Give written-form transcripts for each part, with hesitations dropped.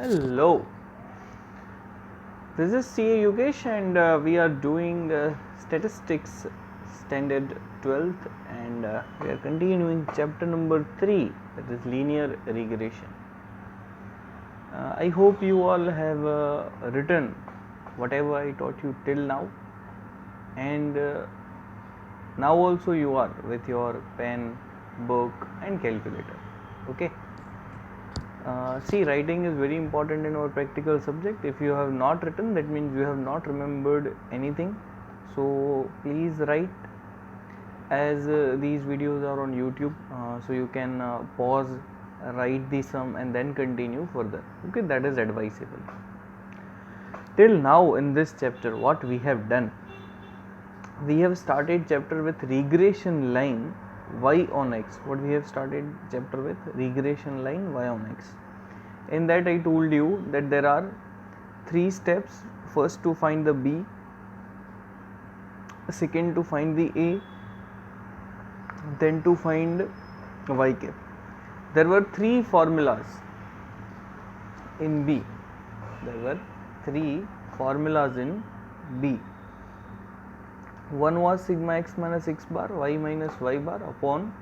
Hello, this is CA Yogesh and we are doing statistics standard 12th and we are continuing chapter number 3, that is linear regression. I hope you all have written whatever I taught you till now, and now also you are with your pen, book and calculator. Okay. See, writing is very important in our practical subject. If you have not written, that means you have not remembered anything. So please write, as these videos are on YouTube, so you can pause, write the sum and then continue further. Okay, that is advisable. Till now in this chapter, what we have done, we have started chapter with regression line y on x. What we have started chapter with? Regression line y on x. In that I told you that there are 3 steps. First to find the b, second to find the a, then to find y cap. There were 3 formulas in b. There were 3 formulas in b. One was sigma x minus x bar y minus y bar upon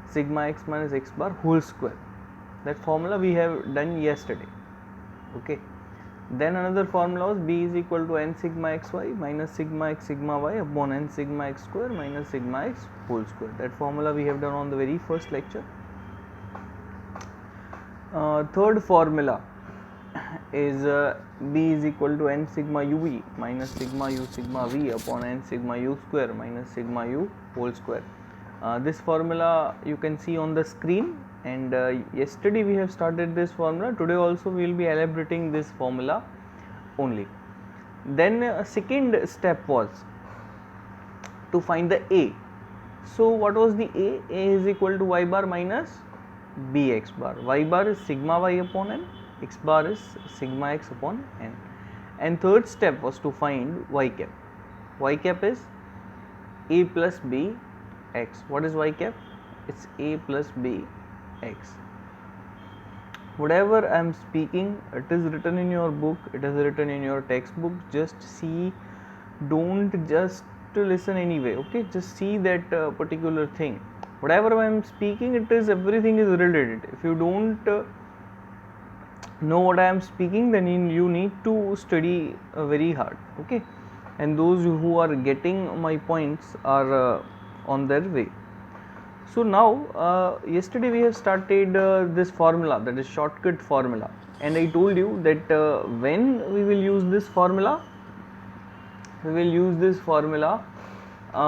sigma x minus x bar whole square. That formula we have done yesterday. Okay. Then another formula was b is equal to n sigma xy minus sigma x sigma y upon n sigma x square minus sigma x whole square. That formula we have done on the very first lecture. Third formula is b is equal to n sigma uv minus sigma u sigma v upon n sigma u square minus sigma u whole square. This formula you can see on the screen, and yesterday we have started this formula. Today also we will be elaborating this formula only. Then second step was to find the a. So what was the a? A is equal to y bar minus bx bar. Y bar is sigma y upon n, x bar is sigma x upon n. And third step was to find y cap. Y cap is a plus b x. What is y cap? It's a plus b x. Whatever I am speaking, it is written in your book, it is written in your textbook. Just see, don't just listen anyway. Okay, just see that particular thing. Whatever I am speaking, it is, everything is related. If you don't know what I am speaking, then you need to study very hard. Okay, and those who are getting my points are on their way. So now yesterday we have started this formula, that is shortcut formula, and I told you that when we will use this formula, we will use this formula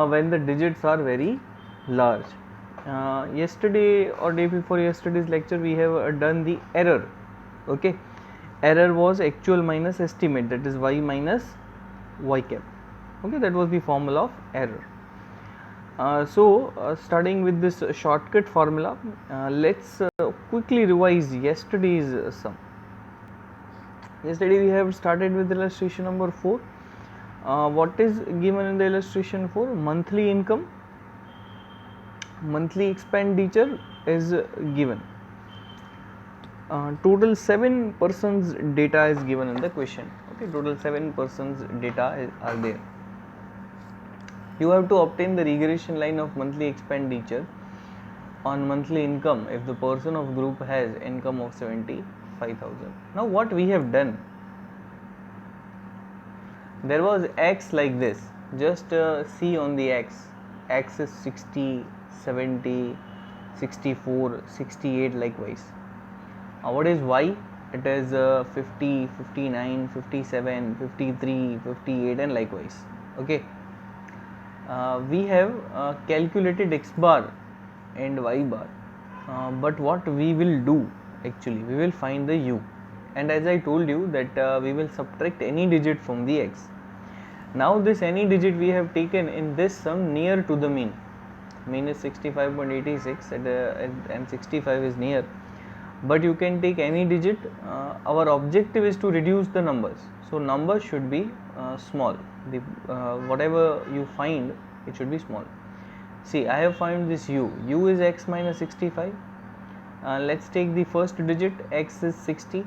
when the digits are very large. Yesterday or day before yesterday's lecture we have done the error. Okay, error was actual minus estimate, that is y minus y cap. Okay, that was the formula of error. Starting with this shortcut formula, let's quickly revise yesterday's sum. Yesterday we have started with illustration number 4. What is given in the illustration 4? Monthly income, monthly expenditure is given. Total 7 persons data is given in the question. Okay, total 7 persons data are there. You have to obtain the regression line of monthly expenditure on monthly income if the person of group has income of 75,000. Now what we have done, there was x like this. Just see on the x is 60, 70, 64, 68 likewise. What is y? It is 50, 59, 57, 53, 58 and likewise. Okay. We have calculated x bar and y bar, but what we will do, actually we will find the u, and as I told you that we will subtract any digit from the x. Now this any digit we have taken in this sum near to the mean. Mean is 65.86 and 65 is near, but you can take any digit. Our objective is to reduce the numbers, so numbers should be small. The whatever you find, it should be small. See, I have found this u is x minus 65. Let's take the first digit, x is 60,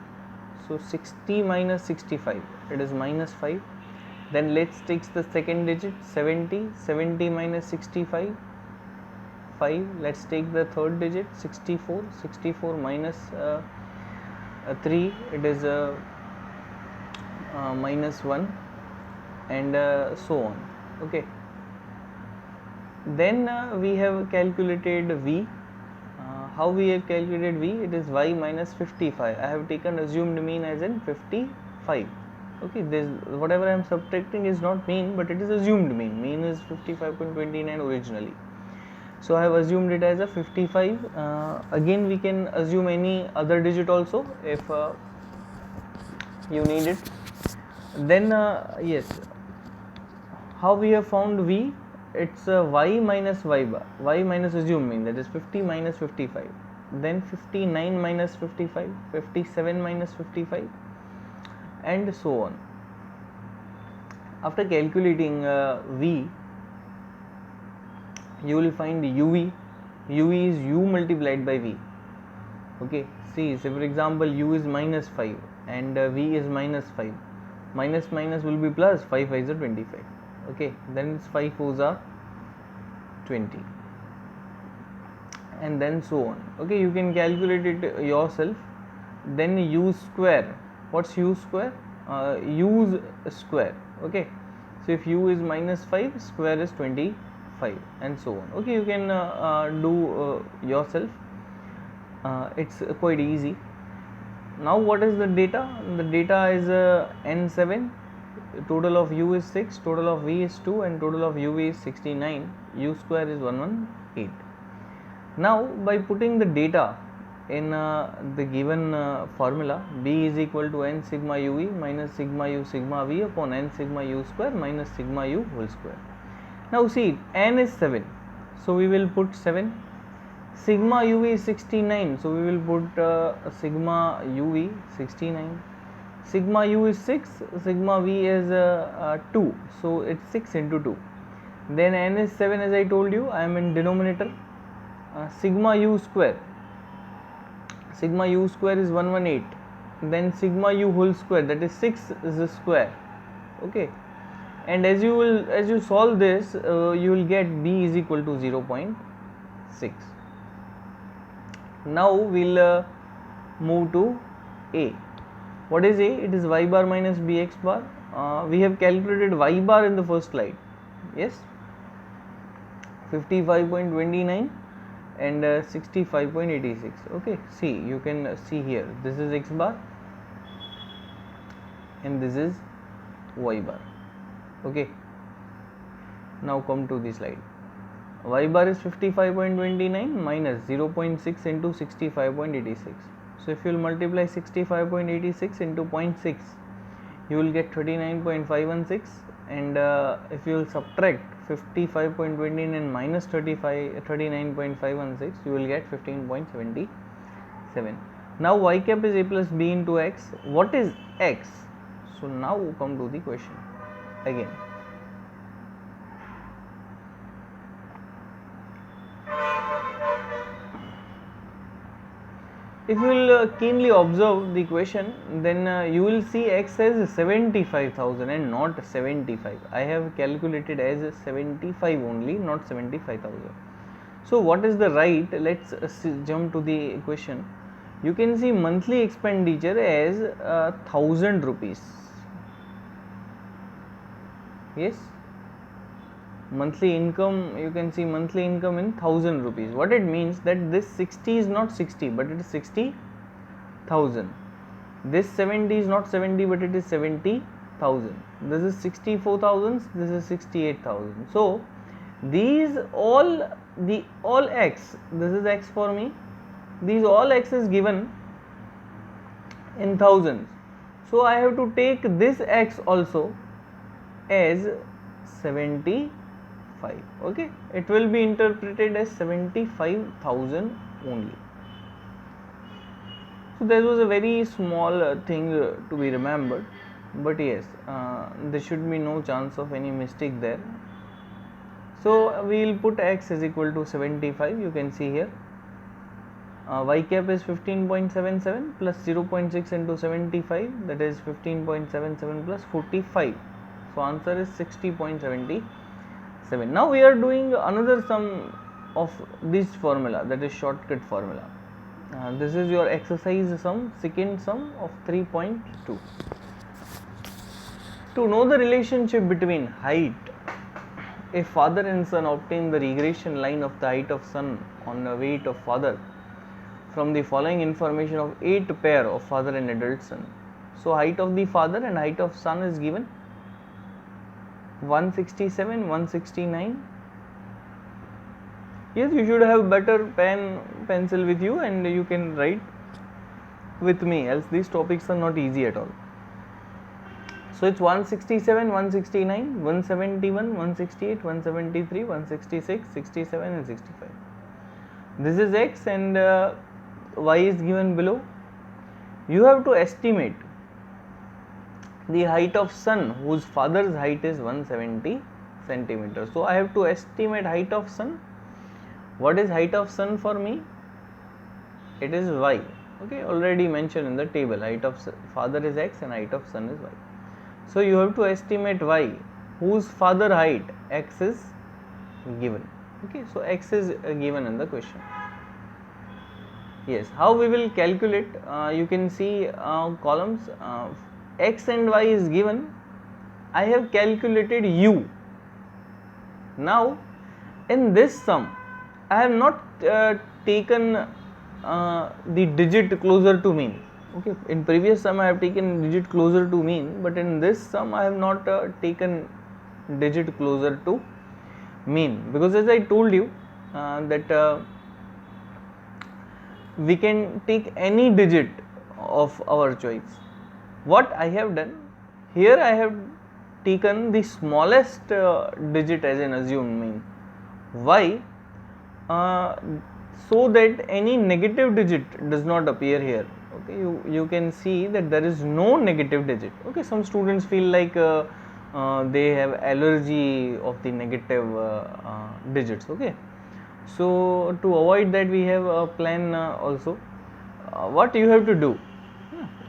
So 60 minus 65, it is minus 5. Then let's take the second digit, 70. 70 minus 65, 5. Let's take the third digit, 64. 64 minus 3, it is minus 1, and so on. Okay. Then we have calculated V. How we have calculated V? It is y minus 55. I have taken assumed mean as in 55. Okay, this whatever I am subtracting is not mean, but it is assumed mean. Mean is 55.29 originally. So I have assumed it as a 55. Again, we can assume any other digit also if you need it. Then yes, how we have found V? It's y minus y bar, y minus assumed mean, that is 50 minus 55. Then 59 minus 55, 57 minus 55, and so on. After calculating V, you will find uv. Uv is u multiplied by V. Okay, see, so for example, u is minus 5 and V is minus 5. Minus minus will be plus, 5 5s are 25. Okay, then it's 5 4s are 20, and then so on. Okay, you can calculate it yourself. Then u square, what's u square? U's square. Okay, so if u is minus 5, square is 25, and so on. Okay, you can do yourself. It's quite easy. Now what is the data? The data is n7. Total of u is 6, total of v is 2, and total of uv is 69. U square is 118. Now by putting the data in the given formula, b is equal to n sigma uv minus sigma u sigma v upon n sigma u square minus sigma u whole square. Now see, n is 7, so we will put 7. Sigma uv is 69, so we will put sigma uv 69. Sigma u is 6, sigma v is 2, so it's 6 into 2. Then n is 7, as I told you, I am in denominator. Sigma u square is 118. Then sigma u whole square, that is 6 is the square. Okay, and as you solve this, you will get b is equal to 0.6. Now we'll move to A. What is A? It is y bar minus bx bar. We have calculated y bar in the first slide. Yes, 55.29 and 65.86. Okay, see, you can see here, this is x bar and this is y bar. Okay, now come to the slide. Y bar is 55.29 minus 0.6 into 65.86. So if you will multiply 65.86 into 0.6, you will get 39.516, and if you will subtract 55.29 minus 39.516, you will get 15.77. Now y cap is a plus b into x. What is x? So now come to the question again. If you will keenly observe the question, then you will see x as 75,000 and not 75. I have calculated as 75 only, not 75,000. So what is the right? Let's jump to the question. You can see monthly expenditure as 1000 rupees. Yes, monthly income, you can see monthly income in 1000 rupees. What it means, that this 60 is not 60 but it is 60,000. This 70 is not 70 but it is 70,000. This is 64,000, this is 68,000. So these all x, this is x for me, these all x is given in thousands. So I have to take this x also as 75. Okay, it will be interpreted as 75,000 only. So there was a very small thing to be remembered, but yes, there should be no chance of any mistake there. So we will put x is equal to 75. You can see here Y cap is 15.77 plus 0.6 into 75, that is 15.77 plus 45. So answer is 60.77. Now we are doing another sum of this formula, that is shortcut formula. This is your exercise sum, second sum of 3.2. To know the relationship between height, a father and son obtain the regression line of the height of son on the weight of father from the following information of 8 pair of father and adult son. So height of the father and height of son is given 167, 169. Yes, you should have better pencil with you and you can write with me, else these topics are not easy at all. So it's 167, 169, 171, 168, 173, 166, 67 and 65. This is x and y is given below. You have to estimate the height of son whose father's height is 170 centimeters. So I have to estimate height of son. What is height of son for me? It is y. Okay, already mentioned in the table. Height of father is x and height of son is y. So you have to estimate y whose father height x is given. Okay, so x is given in the question. Yes, how we will calculate? You can see columns. X and y is given. I have calculated u. Now in this sum I have not taken the digit closer to mean. Okay, in previous sum I have taken digit closer to mean, but in this sum I have not taken digit closer to mean, because as I told you that we can take any digit of our choice. What I have done here, I have taken the smallest digit as an assumed mean. Why? So that any negative digit does not appear here. Okay, you can see that there is no negative digit. Okay, some students feel like they have allergy of the negative digits. Okay, so to avoid that we have a plan also. What you have to do,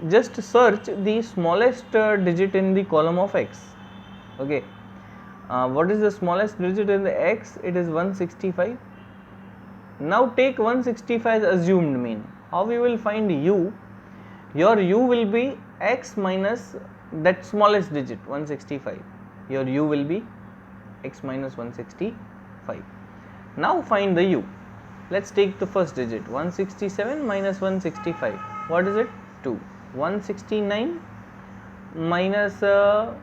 just search the smallest digit in the column of x. Okay, what is the smallest digit in the x? It is 165. Now take 165 as assumed mean. How we will find u? Your u will be x minus that smallest digit 165. Your u will be x minus 165. Now find the u. Let's take the first digit, 167 minus 165. What is it? 2. 169 minus 5,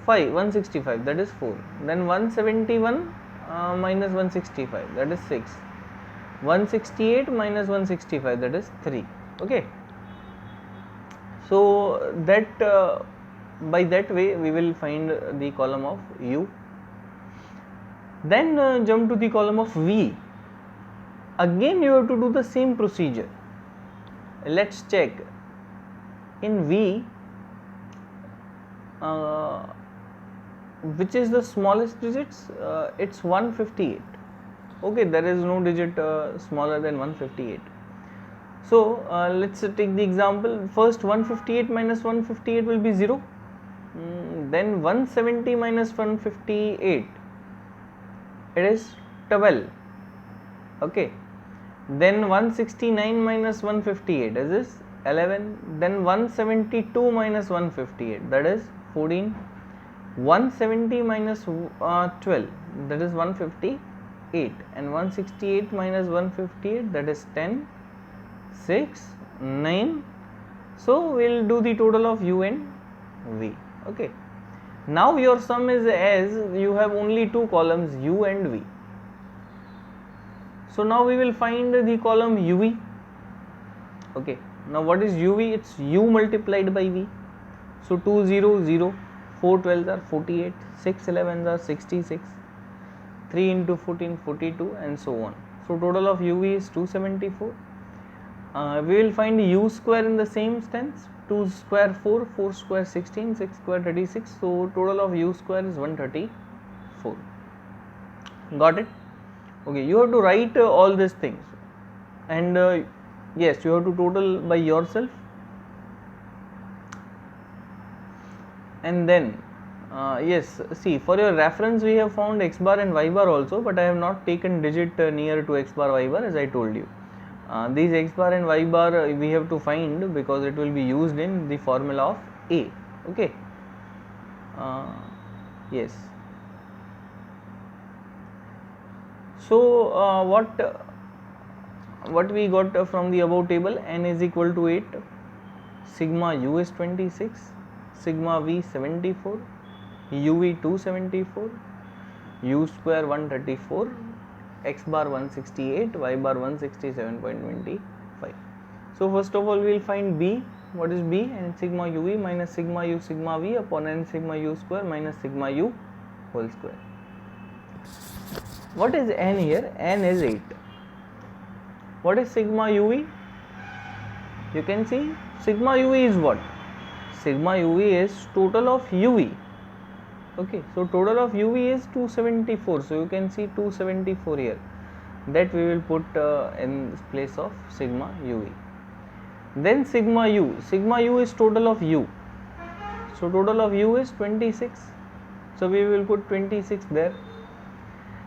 165, that is 4. Then 171 minus 165, that is 6. 168 minus 165, that is 3. Okay, so that by that way we will find the column of u. Then jump to the column of v. Again you have to do the same procedure. Let's check in v which is the smallest digits. It's 158. Okay, there is no digit smaller than 158. So let's take the example. First 158 minus 158 will be 0. Then 170 minus 158, it is 12. Okay, then 169 minus 158, is this 11. Then 172 minus 158, that is 14. 170 minus 12, that is 158, and 168 minus 158, that is 10, 6, 9. So we will do the total of u and v. Okay, now your sum is as you have only two columns, u and v. So now we will find the column uv. Okay, now what is uv? It's u multiplied by v. So 2 0 0, 4 12s are 48, 6 11s are 66, 3 into 14 42, and so on. So total of uv is 274. We will find u square in the same stance. 2 square 4, 4 square 16, 6 square 36. So total of u square is 134. Got it? Okay, you have to write all these things. and yes, you have to total by yourself. And then yes, see, for your reference we have found x bar and y bar also, but I have not taken digit near to x bar y bar, as I told you. These x bar and y bar we have to find because it will be used in the formula of A. Okay. Yes. So what we got from the above table, n is equal to 8, sigma u is 26, sigma v 74, uv 274, u square 134, x bar 168, y bar 167.25. So first of all we will find b. What is b? N sigma uv minus sigma u sigma v upon n sigma u square minus sigma u whole square. What is n here? N is 8. What is sigma uv? You can see sigma uv is what? Sigma uv is total of uv. Okay, so total of uv is 274. So you can see 274 here. That we will put in place of sigma uv. Then sigma u. Sigma u is total of u. So total of u is 26. So we will put 26 there.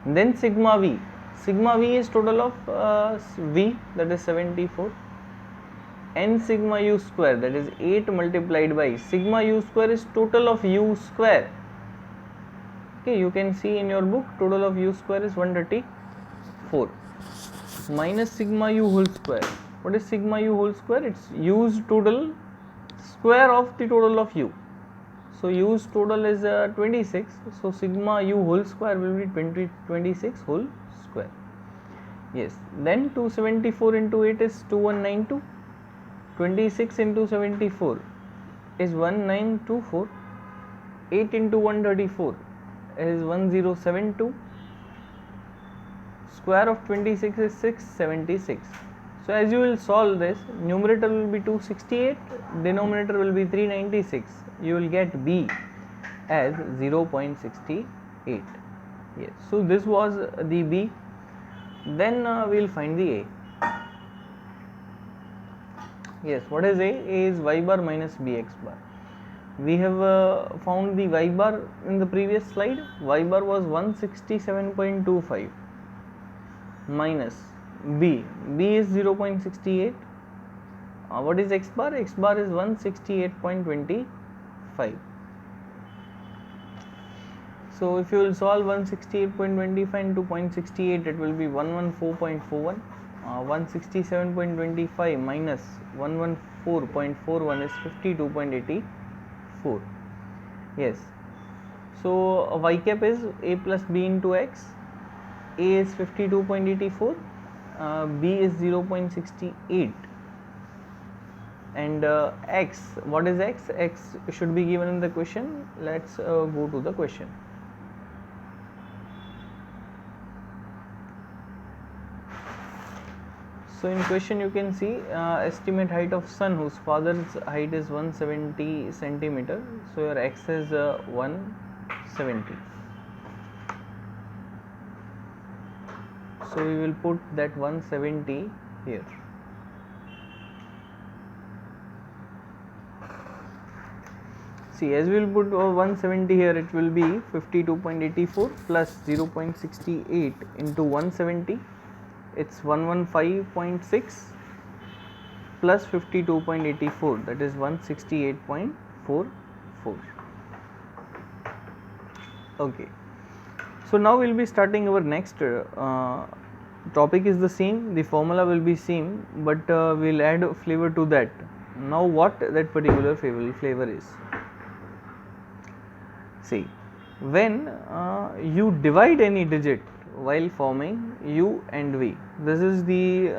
Then sigma v. Sigma v is total of v, that is 74. N sigma u square, that is 8 multiplied by sigma u square is total of u square. Okay, you can see in your book total of u square is 134 minus sigma u whole square. What is sigma u whole square? It's u's total square of the total of u. So u's total is 26. So sigma u whole square will be 26 whole square. Yes. Then 274 into 8 is 2192. 26 into 74 is 1924. 8 into 134 is 1072. Square of 26 is 676. So as you will solve this, numerator will be 268, denominator will be 396. You will get B as 0.68. Yes. So this was the B. Then we will find the A. Yes. What is A? A is y bar minus bx bar. We have found the y bar in the previous slide. Y bar was 167.25 minus B. B is 0.68. What is x bar? X bar is 168.25. So if you will solve 168.25 into 0.68, it will be 114.41. 167.25 minus 114.41 is 52.84. Yes. So y cap is a plus b into x. A is 52.84. B is 0.68. And x, what is x? X should be given in the question. Let's go to the question. So in question you can see estimate height of sun whose father's height is 170 centimeter. So your x is 170. So we will put that 170 here. See, as we will put 170 here, it will be 52.84 plus 0.68 into 170. It's 115.6 plus 52.84, that is 168.44. Okay. So now we will be starting our next topic is the same, the formula will be same, but we will add flavor to that. Now what that particular flavor is? See, when you divide any digit while forming u and v, this is the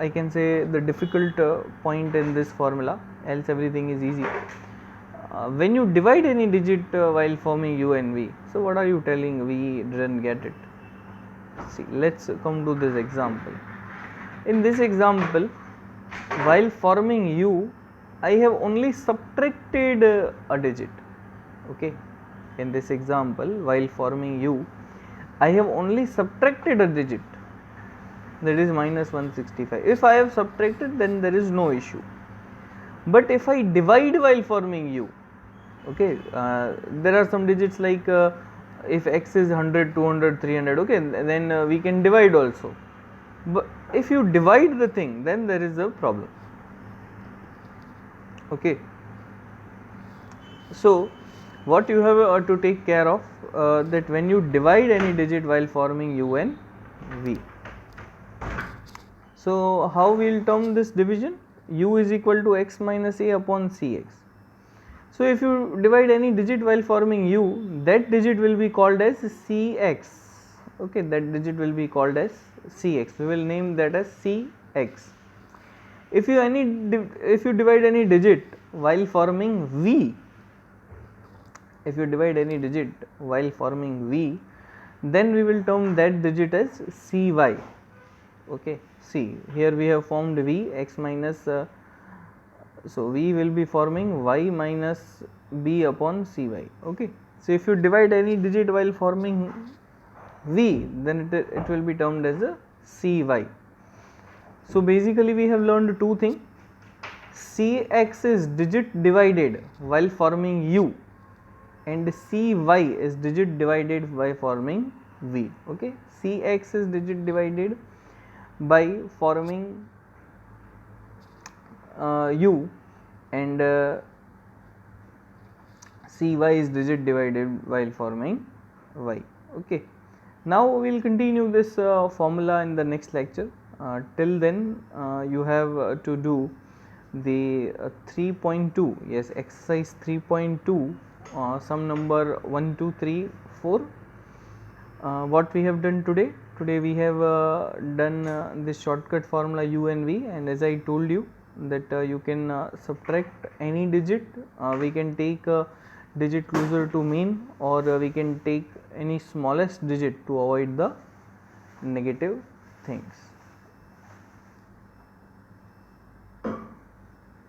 I can say the difficult point in this formula, else everything is easy. When you divide any digit while forming u and v, so what are you telling? We didn't get it. See, let's come to this example. In this example, while forming u, I have only subtracted a digit. Okay. In this example, while forming u, I have only subtracted a digit. that is minus 165. If I have subtracted, then there is no issue. But if I divide while forming u, okay, there are some digits like if x is 100, 200, 300, okay, then we can divide also. But if you divide the thing, then there is a problem. Okay, so what you have to take care of, that when you divide any digit while forming u and v. So how we will term this division? U is equal to x minus a upon cx. So if you divide any digit while forming u, that digit will be called as cx. Okay, that digit will be called as cx. We will name that as cx. If you divide any digit while forming v, then we will term that digit as cy. Okay, see here we have formed v, x minus, so v will be forming y minus b upon cy. Okay, so if you divide any digit while forming v, then it will be termed as a cy. So basically we have learned two things. Cx is digit divided while forming u, and cy is digit divided by forming v. Okay, cx is digit divided by forming u, and cy is digit divided while forming y. Okay, now we will continue this formula in the next lecture. Till then you have to do the 3.2, yes, exercise 3.2, sum number 1, 2, 3, 4. What we have done today? Today we have done this shortcut formula u and v, and as I told you that you can subtract any digit. We can take a digit closer to mean, or we can take any smallest digit to avoid the negative things.